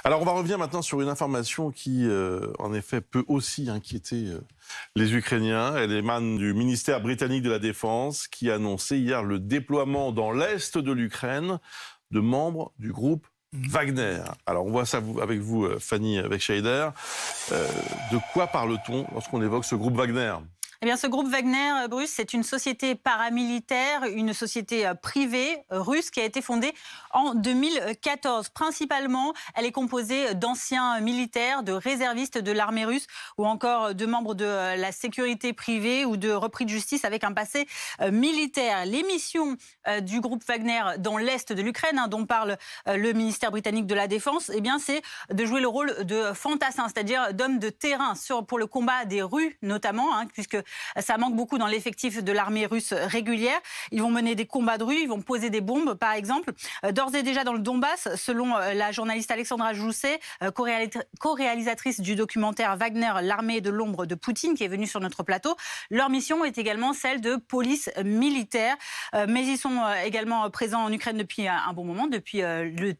Alors, on va revenir maintenant sur une information qui, en effet, peut aussi inquiéter les Ukrainiens. Elle émane du ministère britannique de la Défense qui a annoncé hier le déploiement dans l'est de l'Ukraine de membres du groupe Wagner. Alors, on voit ça avec vous, Fanny Wegscheider. De quoi parle-t-on lorsqu'on évoque ce groupe Wagner ? Eh bien, ce groupe Wagner, Bruce, c'est une société paramilitaire, une société privée russe qui a été fondée en 2014. Principalement, elle est composée d'anciens militaires, de réservistes de l'armée russe ou encore de membres de la sécurité privée ou de repris de justice avec un passé militaire. Les missions du groupe Wagner dans l'est de l'Ukraine, dont parle le ministère britannique de la Défense, eh bien, c'est de jouer le rôle de fantassins, c'est-à-dire d'hommes de terrain pour le combat des rues notamment, puisque ça manque beaucoup dans l'effectif de l'armée russe régulière. Ils vont mener des combats de rue, ils vont poser des bombes, par exemple. D'ores et déjà dans le Donbass, selon la journaliste Alexandra Jousset, co-réalisatrice du documentaire Wagner, l'armée de l'ombre de Poutine, qui est venue sur notre plateau, leur mission est également celle de police militaire. Mais ils sont également présents en Ukraine depuis un bon moment, depuis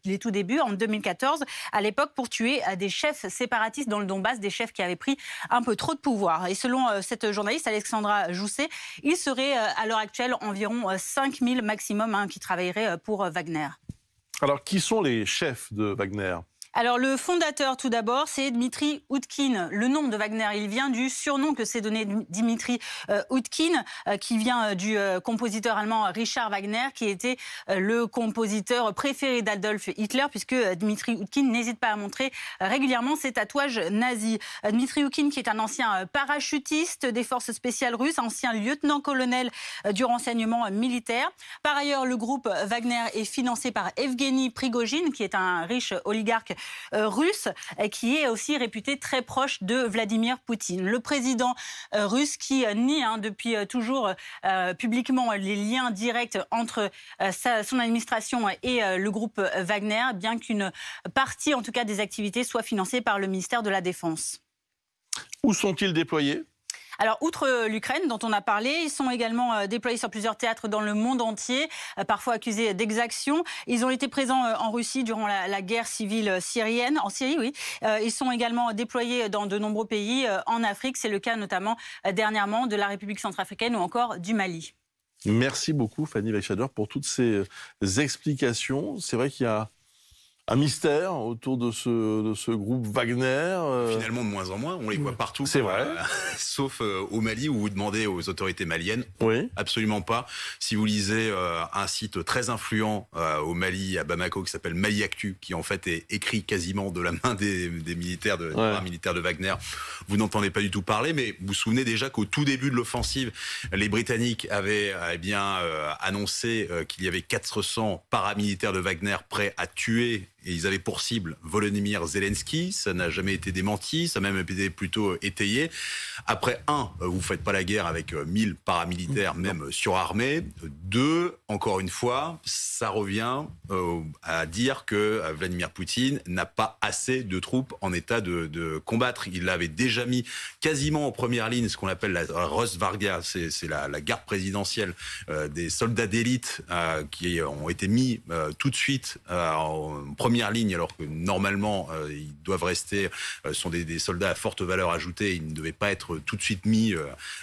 les tout débuts, en 2014, à l'époque pour tuer des chefs séparatistes dans le Donbass, des chefs qui avaient pris un peu trop de pouvoir. Et selon cette journaliste, Alexandra Jousset, il serait à l'heure actuelle environ 5000 maximum qui travailleraient pour Wagner. Alors, qui sont les chefs de Wagner ? Alors, le fondateur, tout d'abord, c'est Dmitri Outkine. Le nom de Wagner, il vient du surnom que s'est donné Dmitri Outkine, qui vient du compositeur allemand Richard Wagner, qui était le compositeur préféré d'Adolf Hitler, puisque Dmitri Outkine n'hésite pas à montrer régulièrement ses tatouages nazis. Dmitri Outkine, qui est un ancien parachutiste des forces spéciales russes, ancien lieutenant-colonel du renseignement militaire. Par ailleurs, le groupe Wagner est financé par Evgeny Prigojine, qui est un riche oligarque russe, qui est aussi réputé très proche de Vladimir Poutine. Le président russe qui nie depuis toujours publiquement les liens directs entre son administration et le groupe Wagner, bien qu'une partie, en tout cas, des activités soit financée par le ministère de la Défense. Où sont-ils déployés ? Alors, outre l'Ukraine, dont on a parlé, ils sont également déployés sur plusieurs théâtres dans le monde entier, parfois accusés d'exactions. Ils ont été présents en Russie durant la guerre civile syrienne, en Syrie, oui. Ils sont également déployés dans de nombreux pays en Afrique. C'est le cas notamment dernièrement de la République centrafricaine ou encore du Mali. Merci beaucoup, Fanny Wegscheider, pour toutes ces explications. C'est vrai qu'il y a un mystère autour de ce groupe Wagner. Finalement, de moins en moins, on les voit partout. C'est vrai. Sauf au Mali, où vous demandez aux autorités maliennes. Oui. Absolument pas. Si vous lisez un site très influent au Mali, à Bamako, qui s'appelle Mali Actu, qui en fait est écrit quasiment de la main des militaires, des paramilitaires de Wagner, vous n'entendez pas du tout parler, mais vous vous souvenez déjà qu'au tout début de l'offensive, les Britanniques avaient annoncé qu'il y avait 400 paramilitaires de Wagner prêts à tuer. Et ils avaient pour cible Volodymyr Zelensky. Ça n'a jamais été démenti, ça a même été plutôt étayé. Après, vous faites pas la guerre avec 1000 paramilitaires, même surarmés. 2, encore une fois, ça revient à dire que Vladimir Poutine n'a pas assez de troupes en état de combattre. Il avait déjà mis quasiment en première ligne ce qu'on appelle la Rosvarga, c'est la garde présidentielle, des soldats d'élite qui ont été mis tout de suite en première ligne, alors que normalement ils doivent rester, sont des soldats à forte valeur ajoutée, ils ne devaient pas être tout de suite mis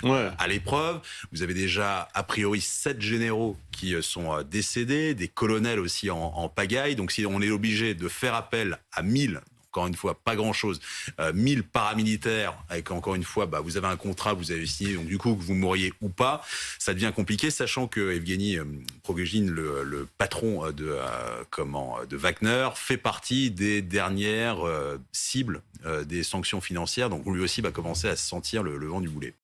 à l'épreuve. Vous avez déjà a priori 7 généraux qui sont décédés, des colonels aussi en pagaille, donc si on est obligé de faire appel à 1000, encore une fois, pas grand-chose, 1000 paramilitaires, avec encore une fois, vous avez un contrat, vous avez signé, donc du coup, que vous mouriez ou pas, ça devient compliqué, sachant que Evgeny Prigojine, le patron de Wagner, fait partie des dernières cibles des sanctions financières, donc lui aussi va commencer à se sentir le vent du boulet.